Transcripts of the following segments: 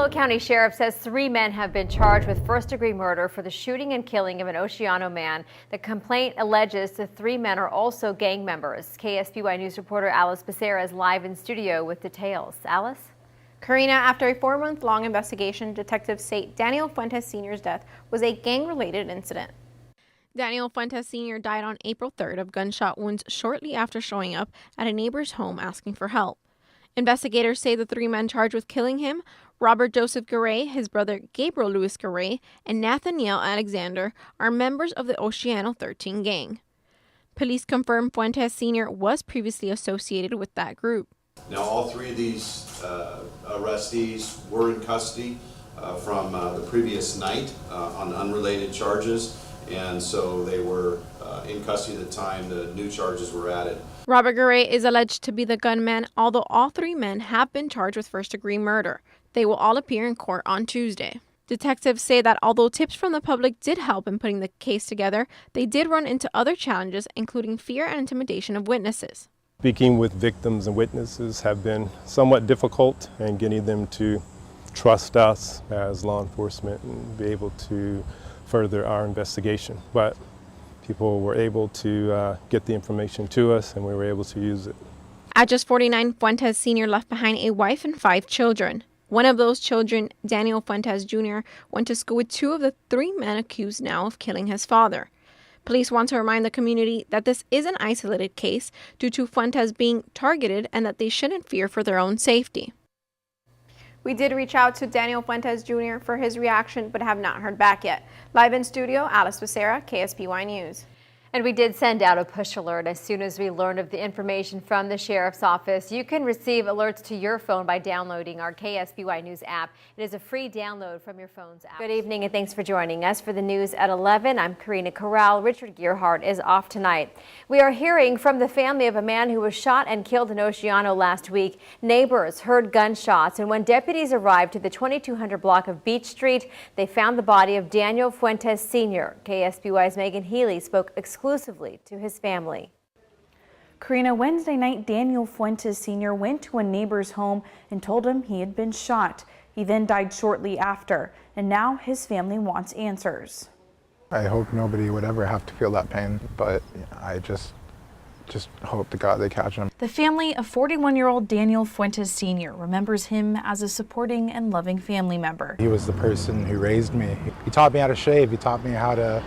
Buffalo County Sheriff says 3 men have been charged with first-degree murder for the shooting and killing of an Oceano man. The complaint alleges the 3 men are also gang members. KSBY News reporter Alice Becerra is live in studio with details. Alice? Karina, after a 4-month-long investigation, detectives say Daniel Fuentes Senior's death was a gang-related incident. Daniel Fuentes Senior died on April 3rd of gunshot wounds shortly after showing up at a neighbor's home asking for help. Investigators say the 3 men charged with killing him, Robert Joseph Garay, his brother Gabriel Luis Garay, and Nathaniel Alexander, are members of the Oceano 13 gang. Police confirm Fuentes Sr. was previously associated with that group. Now, all 3 of these arrestees were in custody from the previous night on unrelated charges, and so they were in custody at the time the new charges were added. Robert Garay is alleged to be the gunman, although all 3 men have been charged with first-degree murder. They will all appear in court on Tuesday. Detectives say that although tips from the public did help in putting the case together, they did run into other challenges, including fear and intimidation of witnesses. Speaking with victims and witnesses have been somewhat difficult, and getting them to trust us as law enforcement and be able to further our investigation. But people were able to get the information to us, and we were able to use it. At just 49, Fuentes Sr. left behind a wife and 5 children. One of those children, Daniel Fuentes Jr., went to school with 2 of the 3 men accused now of killing his father. Police want to remind the community that this is an isolated case due to Fuentes being targeted and that they shouldn't fear for their own safety. We did reach out to Daniel Fuentes Jr. for his reaction, but have not heard back yet. Live in studio, Alice Becerra, KSBY News. And we did send out a push alert as soon as we learned of the information from the Sheriff's Office. You can receive alerts to your phone by downloading our KSBY News app. It is a free download from your phone's app. Good evening and thanks for joining us for the news at 11. I'm Karina Corral. Richard Gearhart is off tonight. We are hearing from the family of a man who was shot and killed in Oceano last week. Neighbors heard gunshots, and when deputies arrived to the 2200 block of Beach Street, they found the body of Daniel Fuentes Sr. KSBY's Megan Healy spoke exclusively to his family. Karina, Wednesday night, Daniel Fuentes Sr. went to a neighbor's home and told him he had been shot. He then died shortly after, and now his family wants answers. I hope nobody would ever have to feel that pain, but I just hope to God they catch him. The family of 41-year-old Daniel Fuentes Sr. remembers him as a supporting and loving family member. He was the person who raised me. He taught me how to shave. He taught me how to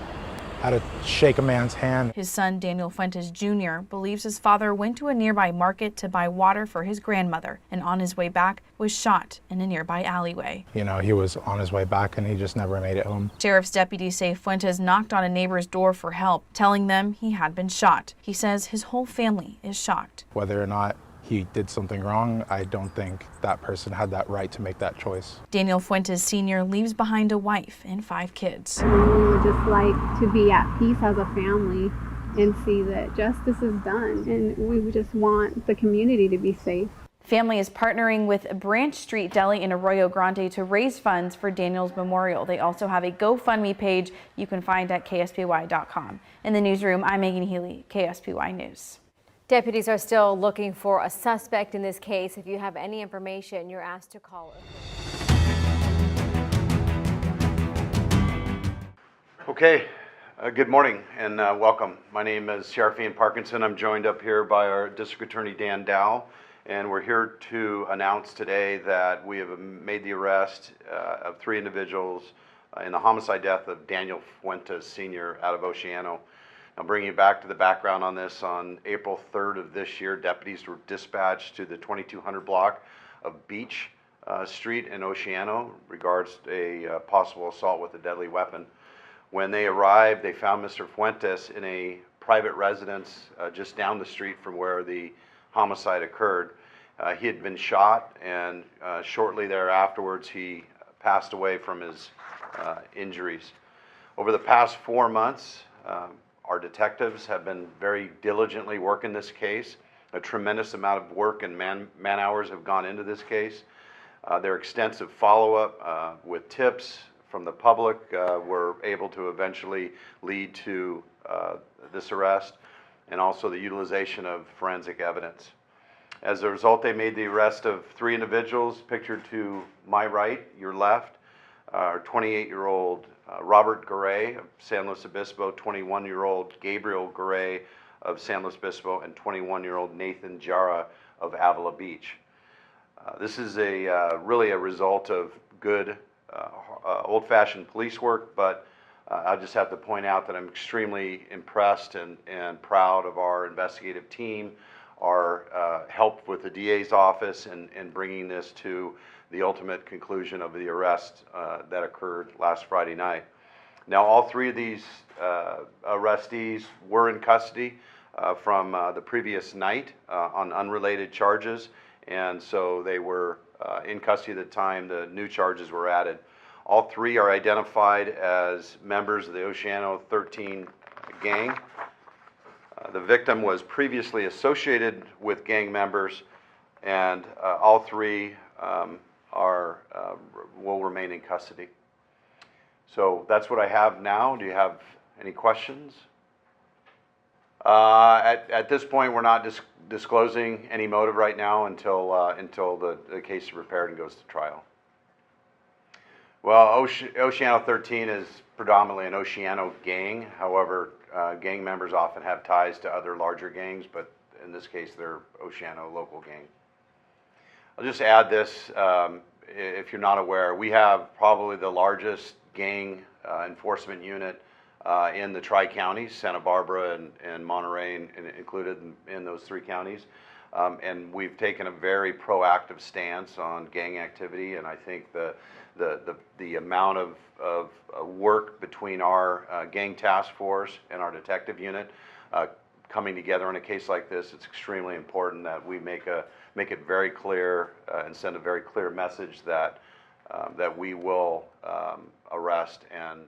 shake a man's hand. His son, Daniel Fuentes Jr., believes his father went to a nearby market to buy water for his grandmother, and on his way back was shot in a nearby alleyway. You know, he was on his way back and he just never made it home. Sheriff's deputies say Fuentes knocked on a neighbor's door for help, telling them he had been shot. He says his whole family is shocked. Whether or not he did something wrong, I don't think that person had that right to make that choice. Daniel Fuentes Sr. leaves behind a wife and 5 kids. We would just like to be at peace as a family and see that justice is done, and we would just want the community to be safe. Family is partnering with Branch Street Deli in Arroyo Grande to raise funds for Daniel's memorial. They also have a GoFundMe page you can find at KSBY.com. In the newsroom, I'm Megan Healy, KSBY News. Deputies are still looking for a suspect in this case. If you have any information, you're asked to call us. Okay, good morning and welcome. My name is Sheriff Ian Parkinson. I'm joined up here by our District Attorney Dan Dow, and we're here to announce today that we have made the arrest of 3 individuals in the homicide death of Daniel Fuentes Sr. out of Oceano. Now, bringing you back to the background on this, on April 3rd of this year, deputies were dispatched to the 2200 block of Beach Street in Oceano regards a possible assault with a deadly weapon. When they arrived, they found Mr. Fuentes in a private residence just down the street from where the homicide occurred. He had been shot, and shortly thereafterwards he passed away from his injuries. Over the past 4 months, our detectives have been very diligently working this case. A tremendous amount of work and man hours have gone into this case. Their extensive follow-up with tips from the public were able to eventually lead to this arrest, and also the utilization of forensic evidence. As a result, they made the arrest of 3 individuals pictured to my right, your left. 28-year-old Robert Garay of San Luis Obispo, 21-year-old Gabriel Garay of San Luis Obispo, and 21-year-old Nathan Jara of Avila Beach. This is really a result of good old-fashioned police work, but I just have to point out that I'm extremely impressed and proud of our investigative team, our help with the DA's office in bringing this to the ultimate conclusion of the arrest that occurred last Friday night. Now, all 3 of these arrestees were in custody from the previous night on unrelated charges, and so they were in custody at the time the new charges were added. All 3 are identified as members of the Oceano 13 gang. The victim was previously associated with gang members, and all 3 will remain in custody. So that's what I have now. Do you have any questions? At this point, we're not disclosing any motive right now until the case is prepared and goes to trial. Well, Oceano 13 is predominantly an Oceano gang. However, gang members often have ties to other larger gangs, but in this case, they're Oceano local gang. I'll just add this, if you're not aware, we have probably the largest gang enforcement unit in the Tri-Counties, Santa Barbara and Monterey included in those 3 counties. And we've taken a very proactive stance on gang activity, and I think the amount of work between our gang task force and our detective unit coming together in a case like this, it's extremely important that we make it very clear and send a very clear message that we will arrest and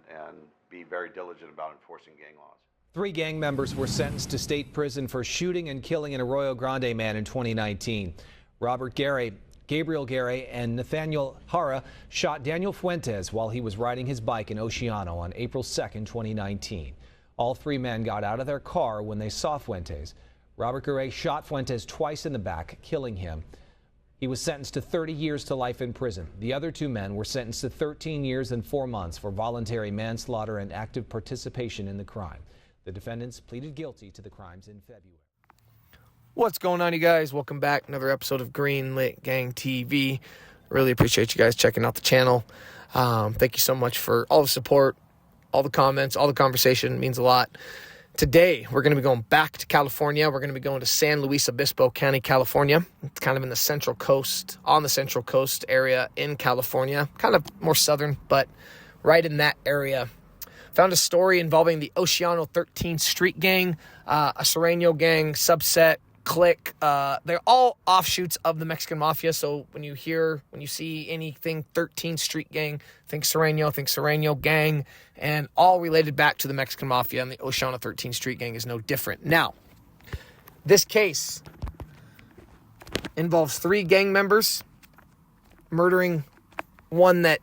be very diligent about enforcing gang laws. 3 gang members were sentenced to state prison for shooting and killing an Arroyo Grande man in 2019. Robert Garay, Gabriel Garay, and Nathaniel Jara shot Daniel Fuentes while he was riding his bike in Oceano on April 2nd, 2019. All 3 men got out of their car when they saw Fuentes. Robert Garay shot Fuentes twice in the back, killing him. He was sentenced to 30 years to life in prison. The other 2 men were sentenced to 13 years and 4 months for voluntary manslaughter and active participation in the crime. The defendants pleaded guilty to the crimes in February. What's going on, you guys? Welcome back. Another episode of Greenlit Gang TV. Really appreciate you guys checking out the channel. Thank you so much for all the support, all the comments, all the conversation. It means a lot. Today, we're going to be going back to California. We're going to be going to San Luis Obispo County, California. It's kind of in the Central Coast, on the Central Coast area in California. Kind of more southern, but right in that area. Found a story involving the Oceano 13 street gang, a Sureno gang, subset, clique. They're all offshoots of the Mexican Mafia. So when you see anything 13 street gang, think Sureno gang, and all related back to the Mexican Mafia, and the Oceano 13 street gang is no different. Now, this case involves 3 gang members murdering one that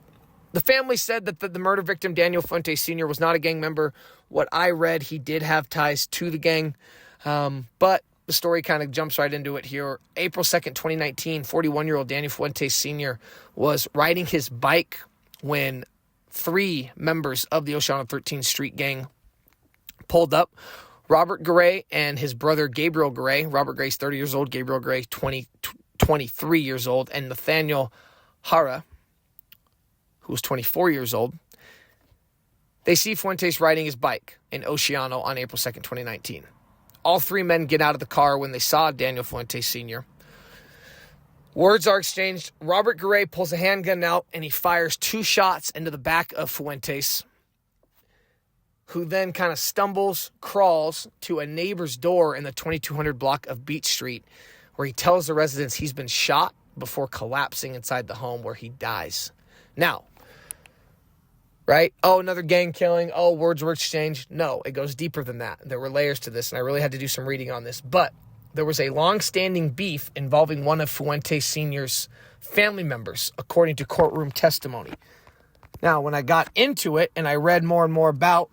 the family said that the murder victim, Daniel Fuentes Senior, was not a gang member. What I read, he did have ties to the gang, but the story kind of jumps right into it here. April 2nd, 2019, 41-year-old Daniel Fuentes Senior was riding his bike when 3 members of the Oceano 13 street gang pulled up. Robert Garay and his brother Gabriel Garay. Robert Garay's 30 years old, Gabriel Garay 23 years old, and Nathaniel Jara, who was 24 years old. They see Fuentes riding his bike in Oceano on April 2nd, 2019. All 3 men get out of the car when they saw Daniel Fuentes Sr. Words are exchanged. Robert Garay pulls a handgun out and he fires 2 shots into the back of Fuentes, who then kind of crawls to a neighbor's door in the 2200 block of Beach Street, where he tells the residents he's been shot before collapsing inside the home where he dies. Now, right? Oh, another gang killing. Oh, words were exchanged. No, it goes deeper than that. There were layers to this, and I really had to do some reading on this. But there was a long-standing beef involving one of Fuentes Sr.'s family members, according to courtroom testimony. Now, when I got into it and I read more and more about,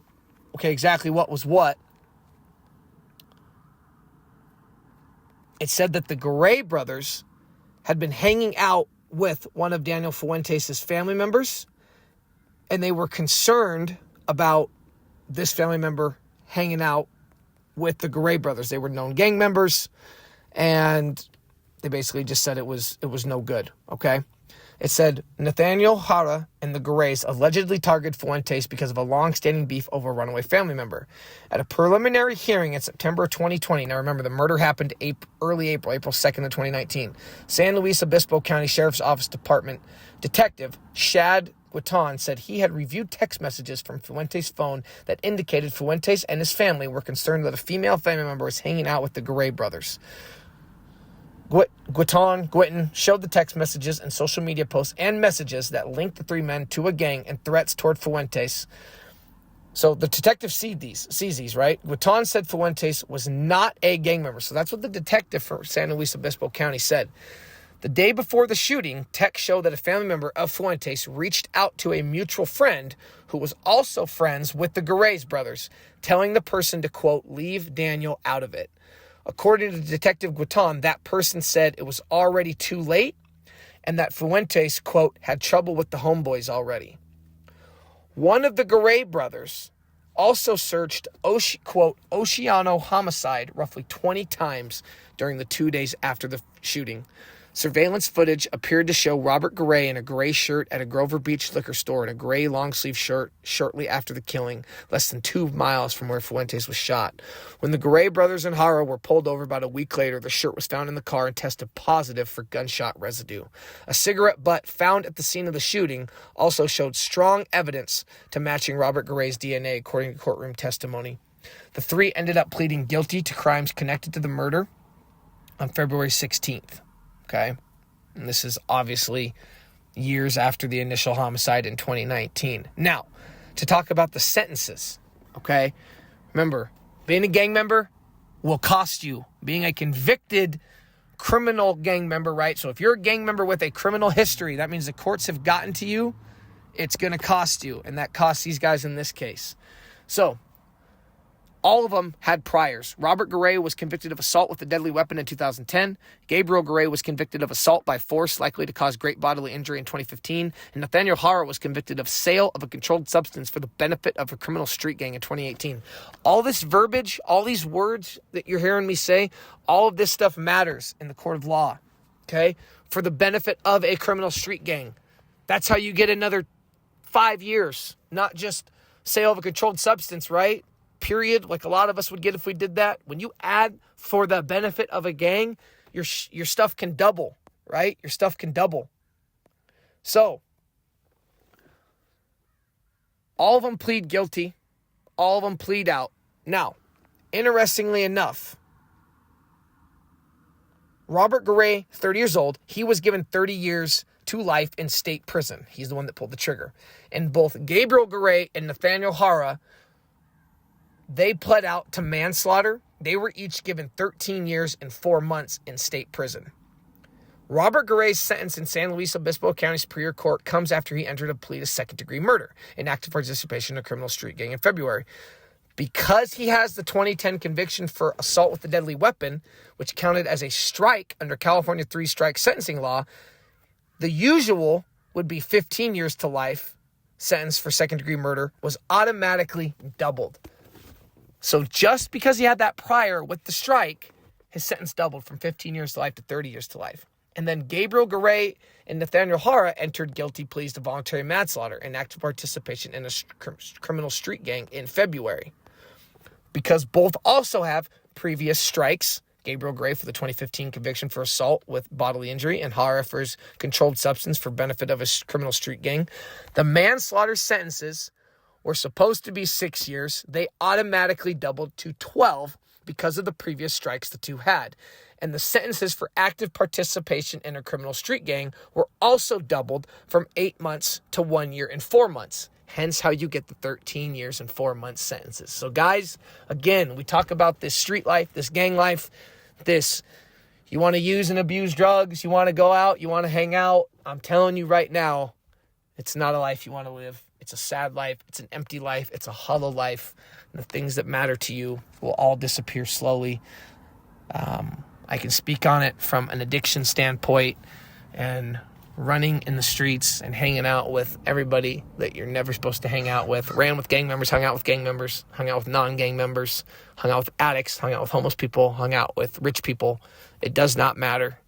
exactly what was what, it said that the Garay brothers had been hanging out with one of Daniel Fuentes' family members, and they were concerned about this family member hanging out with the Garay brothers. They were known gang members, and they basically just said it was no good, okay? It said Nathaniel Hara and the Garays allegedly targeted Fuentes because of a long-standing beef over a runaway family member. At a preliminary hearing in September 2020, now remember the murder happened early April 2nd of 2019, San Luis Obispo County Sheriff's Office Department Detective Shad Guiton said he had reviewed text messages from Fuentes' phone that indicated Fuentes and his family were concerned that a female family member was hanging out with the Garay brothers. Guiton showed the text messages and social media posts and messages that linked the three men to a gang and threats toward Fuentes. So the detective sees these, right? Guiton said Fuentes was not a gang member. So that's what the detective for San Luis Obispo County said. The day before the shooting, text showed that a family member of Fuentes reached out to a mutual friend who was also friends with the Garay brothers, telling the person to, quote, leave Daniel out of it. According to Detective Guiton, that person said it was already too late and that Fuentes, quote, had trouble with the homeboys already. One of the Garay brothers also searched, quote, Oceano homicide roughly 20 times during the 2 days after the shooting. Surveillance footage appeared to show Robert Garay in a gray shirt at a Grover Beach liquor store and a gray long-sleeve shirt shortly after the killing, less than 2 miles from where Fuentes was shot. When the Garay brothers and Hara were pulled over about a week later, the shirt was found in the car and tested positive for gunshot residue. A cigarette butt found at the scene of the shooting also showed strong evidence to matching Robert Garay's DNA, according to courtroom testimony. The three ended up pleading guilty to crimes connected to the murder on February 16th. Okay, and this is obviously years after the initial homicide in 2019. Now, to talk about the sentences, okay? Remember, being a gang member will cost you. Being a convicted criminal gang member, right? So if you're a gang member with a criminal history, that means the courts have gotten to you. It's going to cost you, and that costs these guys in this case. So, all of them had priors. Robert Garay was convicted of assault with a deadly weapon in 2010. Gabriel Garay was convicted of assault by force likely to cause great bodily injury in 2015. And Nathaniel Hara was convicted of sale of a controlled substance for the benefit of a criminal street gang in 2018. All this verbiage, all these words that you're hearing me say, all of this stuff matters in the court of law, okay? For the benefit of a criminal street gang. That's how you get another 5 years, not just sale of a controlled substance, right? Period, like a lot of us would get if we did that. When you add for the benefit of a gang, your stuff can double, right? Your stuff can double. So, all of them plead guilty. All of them plead out. Now, interestingly enough, Robert Garay, 30 years old, he was given 30 years to life in state prison. He's the one that pulled the trigger. And both Gabriel Garay and Nathaniel Hara, they pled out to manslaughter. They were each given 13 years and 4 months in state prison. Robert Garay's sentence in San Luis Obispo County Superior Court comes after he entered a plea to second-degree murder in active participation in a criminal street gang in February. Because he has the 2010 conviction for assault with a deadly weapon, which counted as a strike under California 3-strike sentencing law, the usual would be 15 years to life. Sentence for second-degree murder was automatically doubled. So just because he had that prior with the strike, his sentence doubled from 15 years to life to 30 years to life. And then Gabriel Garay and Nathaniel Hara entered guilty pleas to voluntary manslaughter and active participation in a criminal street gang in February. Because both also have previous strikes, Gabriel Garay for the 2015 conviction for assault with bodily injury and Hara for his controlled substance for benefit of a criminal street gang, the manslaughter sentences were supposed to be 6 years. They automatically doubled to 12 because of the previous strikes the two had. And the sentences for active participation in a criminal street gang were also doubled from 8 months to 1 year and 4 months. Hence how you get the 13 years and 4 months sentences. So guys, again, we talk about this street life, this gang life, this, you want to use and abuse drugs, you want to go out, you want to hang out. I'm telling you right now, it's not a life you want to live. It's a sad life. It's an empty life. It's a hollow life. And the things that matter to you will all disappear slowly. I can speak on it from an addiction standpoint, and running in the streets and hanging out with everybody that you're never supposed to hang out with. Ran with gang members, hung out with gang members, hung out with non-gang members, hung out with addicts, hung out with homeless people, hung out with rich people. It does not matter.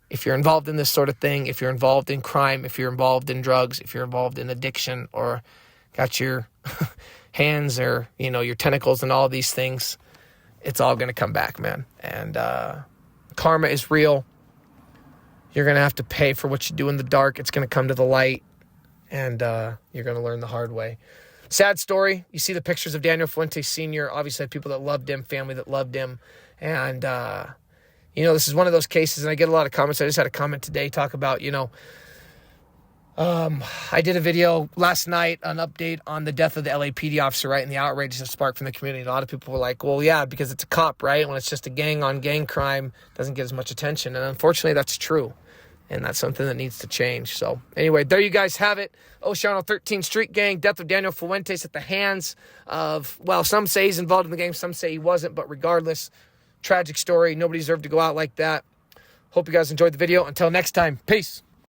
If you're involved in this sort of thing, if you're involved in crime, if you're involved in drugs, if you're involved in addiction, or got your hands or, your tentacles and all these things, it's all going to come back, man. And karma is real. You're going to have to pay for what you do in the dark. It's going to come to the light, and you're going to learn the hard way. Sad story. You see the pictures of Daniel Fuentes Senior. Obviously, had people that loved him, family that loved him. And, this is one of those cases, and I get a lot of comments. I just had a comment today talk about, I did a video last night, an update on the death of the LAPD officer, right, and the outrage that sparked from the community. And a lot of people were like, well, yeah, because it's a cop, right? When it's just a gang-on-gang crime, it doesn't get as much attention. And unfortunately, that's true. And that's something that needs to change. So anyway, there you guys have it. Oceano 13 Street Gang, death of Daniel Fuentes at the hands of, well, some say he's involved in the game, some say he wasn't. But regardless, tragic story. Nobody deserved to go out like that. Hope you guys enjoyed the video. Until next time, peace.